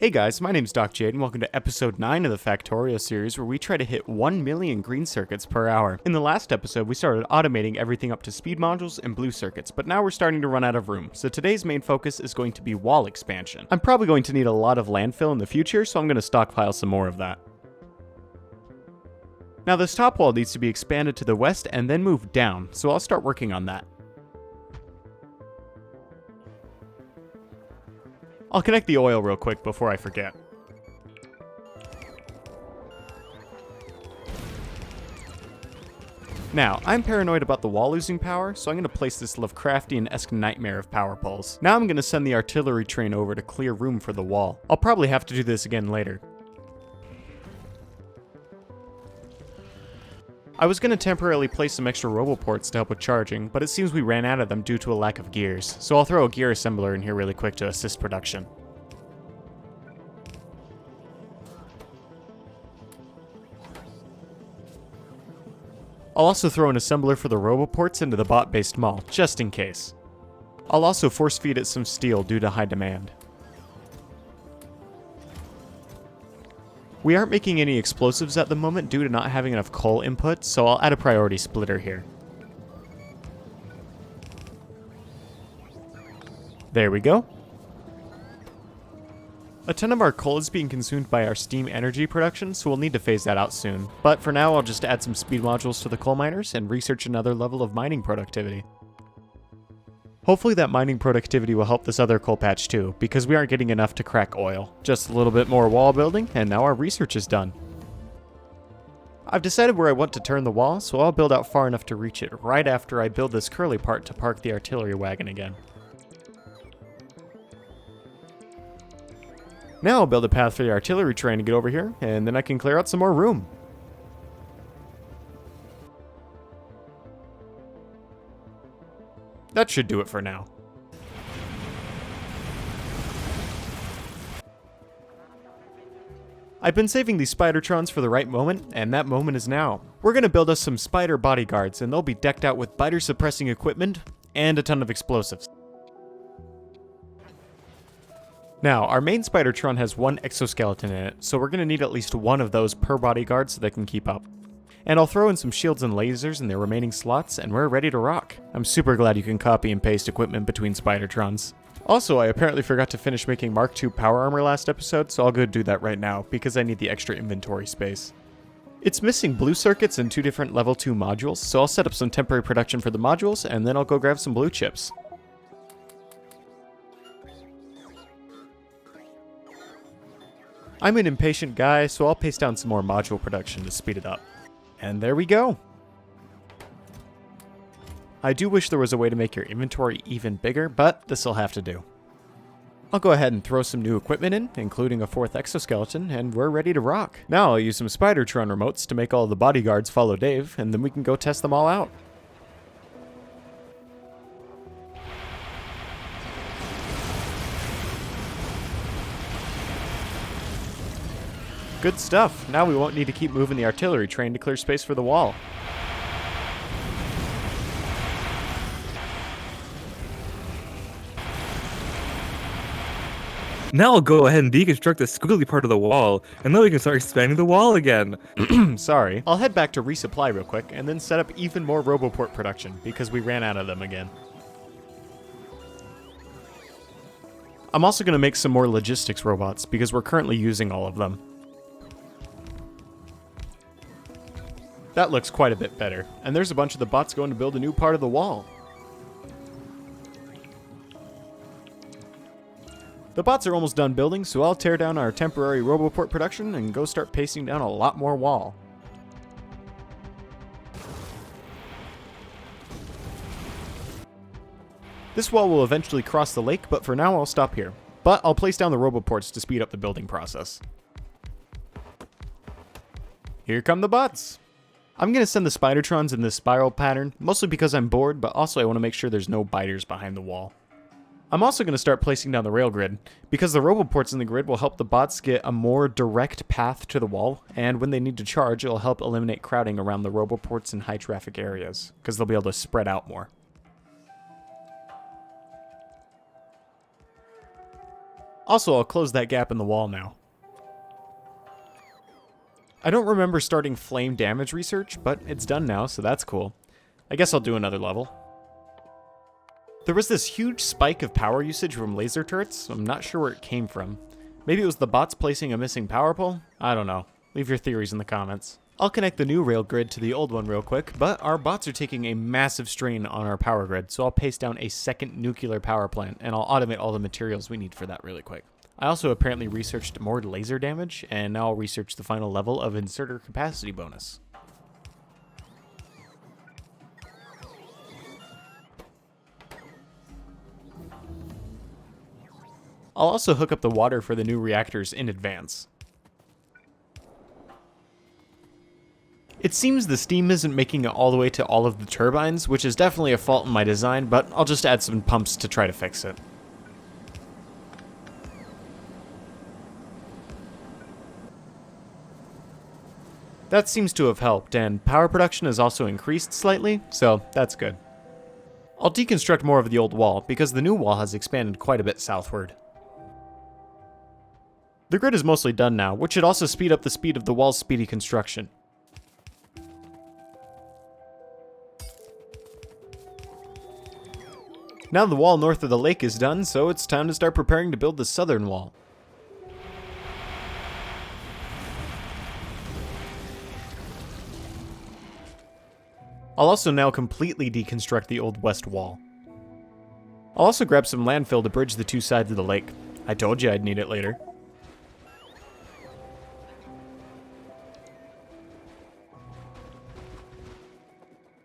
Hey guys, my name's DocJade and welcome to episode 9 of the Factorio series where we try to hit 1 million green circuits per hour. In the last episode, we started automating everything up to speed modules and blue circuits, but now we're starting to run out of room, so today's main focus is going to be wall expansion. I'm probably going to need a lot of landfill in the future, so I'm going to stockpile some more of that. Now this top wall needs to be expanded to the west and then moved down, so I'll start working on that. I'll connect the oil real quick before I forget. Now, I'm paranoid about the wall losing power, so I'm going to place this Lovecraftian-esque nightmare of power poles. Now I'm going to send the artillery train over to clear room for the wall. I'll probably have to do this again later. I was going to temporarily place some extra roboports to help with charging, but it seems we ran out of them due to a lack of gears, so I'll throw a gear assembler in here really quick to assist production. I'll also throw an assembler for the roboports into the bot-based mall, just in case. I'll also force feed it some steel due to high demand. We aren't making any explosives at the moment due to not having enough coal input, so I'll add a priority splitter here. There we go. A ton of our coal is being consumed by our steam energy production, so we'll need to phase that out soon. But for now, I'll just add some speed modules to the coal miners and research another level of mining productivity. Hopefully that mining productivity will help this other coal patch too, because we aren't getting enough to crack oil. Just a little bit more wall building, and now our research is done. I've decided where I want to turn the wall, so I'll build out far enough to reach it right after I build this curly part to park the artillery wagon again. Now I'll build a path for the artillery train to get over here, and then I can clear out some more room. That should do it for now. I've been saving these Spidertrons for the right moment, and that moment is now. We're going to build us some spider bodyguards, and they'll be decked out with biter suppressing equipment and a ton of explosives. Now, our main Spidertron has one exoskeleton in it, so we're going to need at least one of those per bodyguard so they can keep up. And I'll throw in some shields and lasers in their remaining slots, and we're ready to rock. I'm super glad you can copy and paste equipment between Spidertrons. Also, I apparently forgot to finish making Mark II power armor last episode, so I'll go do that right now, because I need the extra inventory space. It's missing blue circuits and 2 different level 2 modules, so I'll set up some temporary production for the modules, and then I'll go grab some blue chips. I'm an impatient guy, so I'll paste down some more module production to speed it up. And there we go! I do wish there was a way to make your inventory even bigger, but this'll have to do. I'll go ahead and throw some new equipment in, including a 4th exoskeleton, and we're ready to rock. Now I'll use some Spidertron remotes to make all the bodyguards follow Dave, and then we can go test them all out. Good stuff. Now we won't need to keep moving the artillery train to clear space for the wall. Now I'll go ahead and deconstruct the squiggly part of the wall, and then we can start expanding the wall again. Sorry. I'll head back to resupply real quick, and then set up even more Roboport production, because we ran out of them again. I'm also going to make some more logistics robots, because we're currently using all of them. That looks quite a bit better, and there's a bunch of the bots going to build a new part of the wall. The bots are almost done building, so I'll tear down our temporary Roboport production and go start pasting down a lot more wall. This wall will eventually cross the lake, but for now I'll stop here. But I'll place down the Roboports to speed up the building process. Here come the bots! I'm going to send the Spidertrons in this spiral pattern, mostly because I'm bored, but also I want to make sure there's no biters behind the wall. I'm also going to start placing down the rail grid, because the Roboports in the grid will help the bots get a more direct path to the wall, and when they need to charge, it'll help eliminate crowding around the Roboports in high traffic areas, because they'll be able to spread out more. Also, I'll close that gap in the wall now. I don't remember starting flame damage research, but it's done now, so that's cool. I guess I'll do another level. There was this huge spike of power usage from laser turrets, so I'm not sure where it came from. Maybe it was the bots placing a missing power pole? I don't know. Leave your theories in the comments. I'll connect the new rail grid to the old one real quick, but our bots are taking a massive strain on our power grid, so I'll paste down a second nuclear power plant, and I'll automate all the materials we need for that really quick. I also apparently researched more laser damage, and now I'll research the final level of inserter capacity bonus. I'll also hook up the water for the new reactors in advance. It seems the steam isn't making it all the way to all of the turbines, which is definitely a fault in my design, but I'll just add some pumps to try to fix it. That seems to have helped, and power production has also increased slightly, so that's good. I'll deconstruct more of the old wall, because the new wall has expanded quite a bit southward. The grid is mostly done now, which should also speed up the speed of the wall's speedy construction. Now the wall north of the lake is done, so it's time to start preparing to build the southern wall. I'll also now completely deconstruct the old west wall. I'll also grab some landfill to bridge the two sides of the lake. I told you I'd need it later.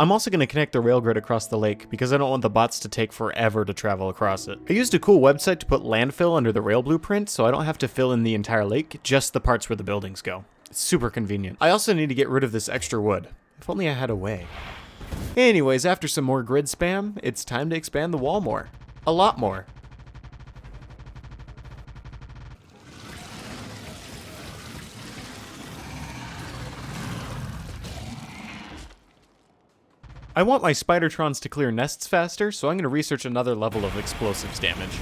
I'm also going to connect the rail grid across the lake because I don't want the bots to take forever to travel across it. I used a cool website to put landfill under the rail blueprint so I don't have to fill in the entire lake, just the parts where the buildings go. It's super convenient. I also need to get rid of this extra wood. If only I had a way. Anyways, after some more grid spam, it's time to expand the wall more. A lot more. I want my Spidertrons to clear nests faster, so I'm going to research another level of explosives damage.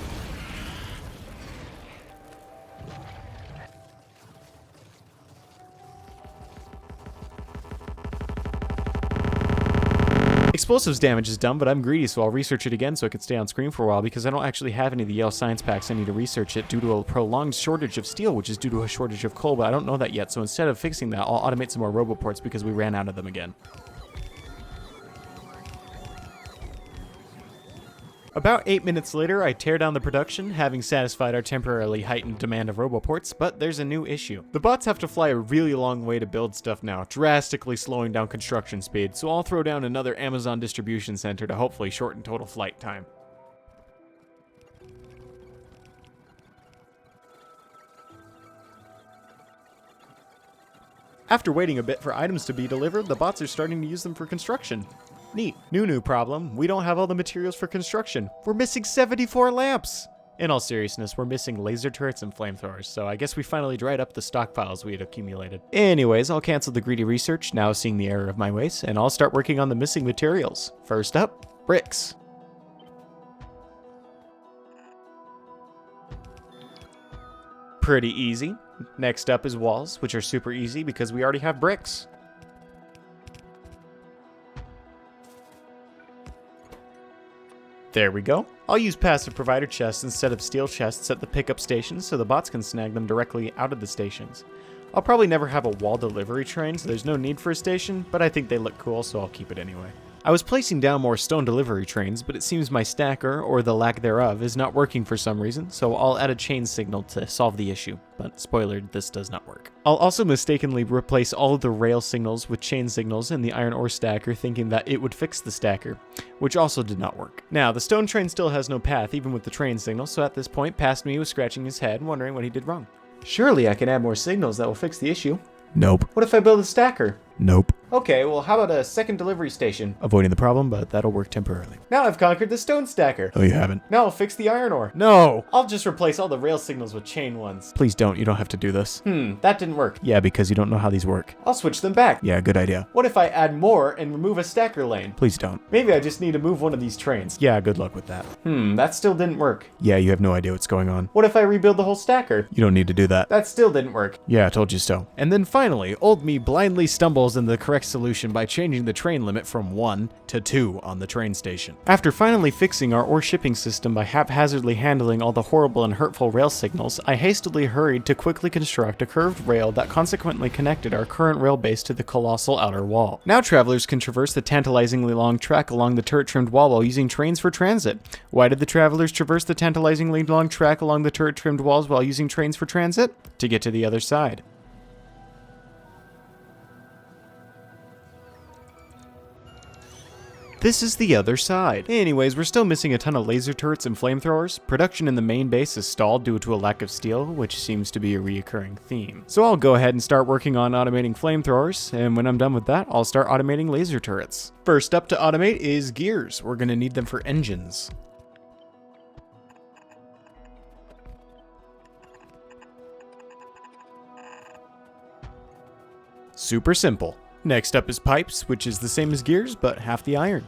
Explosives damage is done, but I'm greedy, so I'll research it again so it can stay on screen for a while because I don't actually have any of the Yale Science Packs. I need to research it due to a prolonged shortage of steel, which is due to a shortage of coal, but I don't know that yet, so instead of fixing that, I'll automate some more roboports because we ran out of them again. About 8 minutes later, I tear down the production, having satisfied our temporarily heightened demand of roboports, but there's a new issue. The bots have to fly a really long way to build stuff now, drastically slowing down construction speed, so I'll throw down another Amazon distribution center to hopefully shorten total flight time. After waiting a bit for items to be delivered, the bots are starting to use them for construction. Neat. New problem. We don't have all the materials for construction. We're missing 74 lamps! In all seriousness, we're missing laser turrets and flamethrowers, so I guess we finally dried up the stockpiles we had accumulated. Anyways, I'll cancel the greedy research, now seeing the error of my ways, and I'll start working on the missing materials. First up, bricks. Pretty easy. Next up is walls, which are super easy because we already have bricks. There we go. I'll use passive provider chests instead of steel chests at the pickup stations so the bots can snag them directly out of the stations. I'll probably never have a wall delivery train, so there's no need for a station, but I think they look cool, so I'll keep it anyway. I was placing down more stone delivery trains, but it seems my stacker, or the lack thereof, is not working for some reason, so I'll add a chain signal to solve the issue. But spoiler, this does not work. I'll also mistakenly replace all of the rail signals with chain signals in the iron ore stacker, thinking that it would fix the stacker, which also did not work. Now, the stone train still has no path, even with the train signal, so at this point, past me was scratching his head, wondering what he did wrong. Surely I can add more signals that will fix the issue. Nope. What if I build a stacker? Nope. Okay, well how about a second delivery station? Avoiding the problem, but that'll work temporarily. Now I've conquered the stone stacker. Oh, you haven't? Now I'll fix the iron ore. No! I'll just replace all the rail signals with chain ones. Please don't, you don't have to do this. That didn't work. Yeah, because you don't know how these work. I'll switch them back. Yeah, good idea. What if I add more and remove a stacker lane? Please don't. Maybe I just need to move one of these trains. Yeah, good luck with that. That still didn't work. Yeah, you have no idea what's going on. What if I rebuild the whole stacker? You don't need to do that. That still didn't work. Yeah, I told you so. And then finally, old me blindly stumbles in the correct solution by changing the train limit from 1 to 2 on the train station. After finally fixing our ore shipping system by haphazardly handling all the horrible and hurtful rail signals, I hastily hurried to quickly construct a curved rail that consequently connected our current rail base to the colossal outer wall. Now travelers can traverse the tantalizingly long track along the turret-trimmed wall while using trains for transit. Why did the travelers traverse the tantalizingly long track along the turret-trimmed walls while using trains for transit? To get to the other side. This is the other side. Anyways, we're still missing a ton of laser turrets and flamethrowers. Production in the main base is stalled due to a lack of steel, which seems to be a reoccurring theme. So I'll go ahead and start working on automating flamethrowers, and when I'm done with that, I'll start automating laser turrets. First up to automate is gears. We're gonna need them for engines. Super simple. Next up is pipes, which is the same as gears, but half the iron.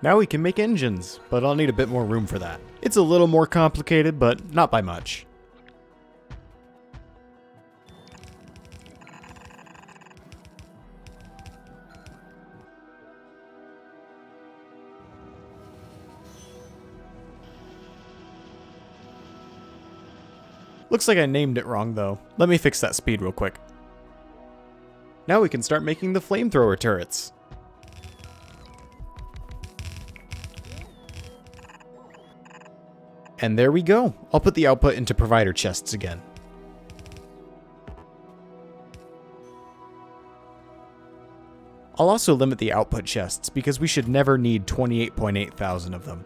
Now we can make engines, but I'll need a bit more room for that. It's a little more complicated, but not by much. Looks like I named it wrong though. Let me fix that speed real quick. Now we can start making the flamethrower turrets. And there we go. I'll put the output into provider chests again. I'll also limit the output chests because we should never need 28.8 thousand of them.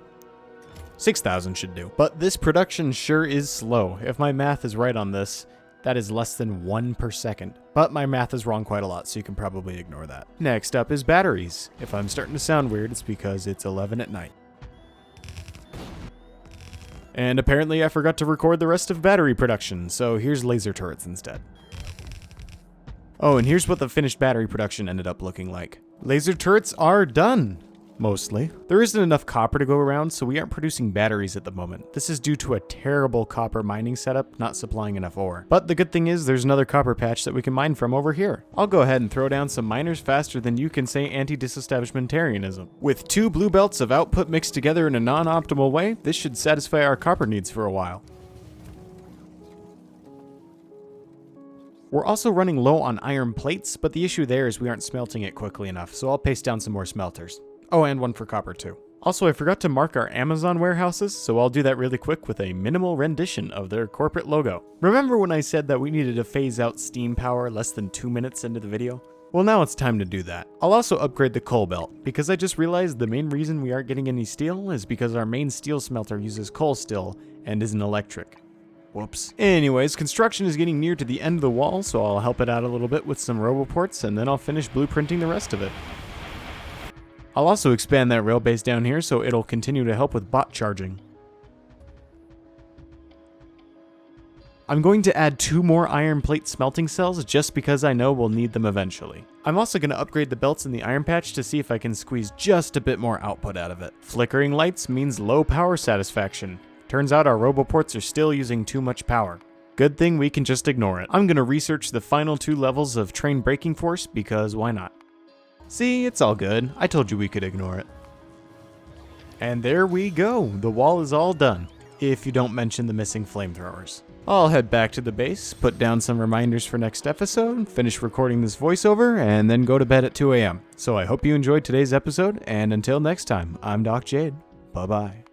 6,000 should do. But this production sure is slow. If my math is right on this, that is less than 1 per second. But my math is wrong quite a lot, so you can probably ignore that. Next up is batteries. If I'm starting to sound weird, it's because it's 11 at night. And apparently I forgot to record the rest of battery production, so here's laser turrets instead. Oh, and here's what the finished battery production ended up looking like. Laser turrets are done. Mostly. There isn't enough copper to go around, so we aren't producing batteries at the moment. This is due to a terrible copper mining setup not supplying enough ore. But the good thing is there's another copper patch that we can mine from over here. I'll go ahead and throw down some miners faster than you can say anti-disestablishmentarianism. With 2 blue belts of output mixed together in a non-optimal way, this should satisfy our copper needs for a while. We're also running low on iron plates, but the issue there is we aren't smelting it quickly enough, so I'll paste down some more smelters. Oh, and one for copper too. Also, I forgot to mark our Amazon warehouses, so I'll do that really quick with a minimal rendition of their corporate logo. Remember when I said that we needed to phase out steam power less than 2 minutes into the video? Well, now it's time to do that. I'll also upgrade the coal belt, because I just realized the main reason we aren't getting any steel is because our main steel smelter uses coal still and isn't electric. Whoops. Anyways, construction is getting near to the end of the wall, so I'll help it out a little bit with some roboports, and then I'll finish blueprinting the rest of it. I'll also expand that rail base down here so it'll continue to help with bot charging. I'm going to add 2 more iron plate smelting cells just because I know we'll need them eventually. I'm also going to upgrade the belts in the iron patch to see if I can squeeze just a bit more output out of it. Flickering lights means low power satisfaction. Turns out our roboports are still using too much power. Good thing we can just ignore it. I'm going to research the final 2 levels of train braking force because why not? See, it's all good. I told you we could ignore it. And there we go. The wall is all done. If you don't mention the missing flamethrowers. I'll head back to the base, put down some reminders for next episode, finish recording this voiceover, and then go to bed at 2 a.m. So I hope you enjoyed today's episode, and until next time, I'm DocJade. Bye-bye.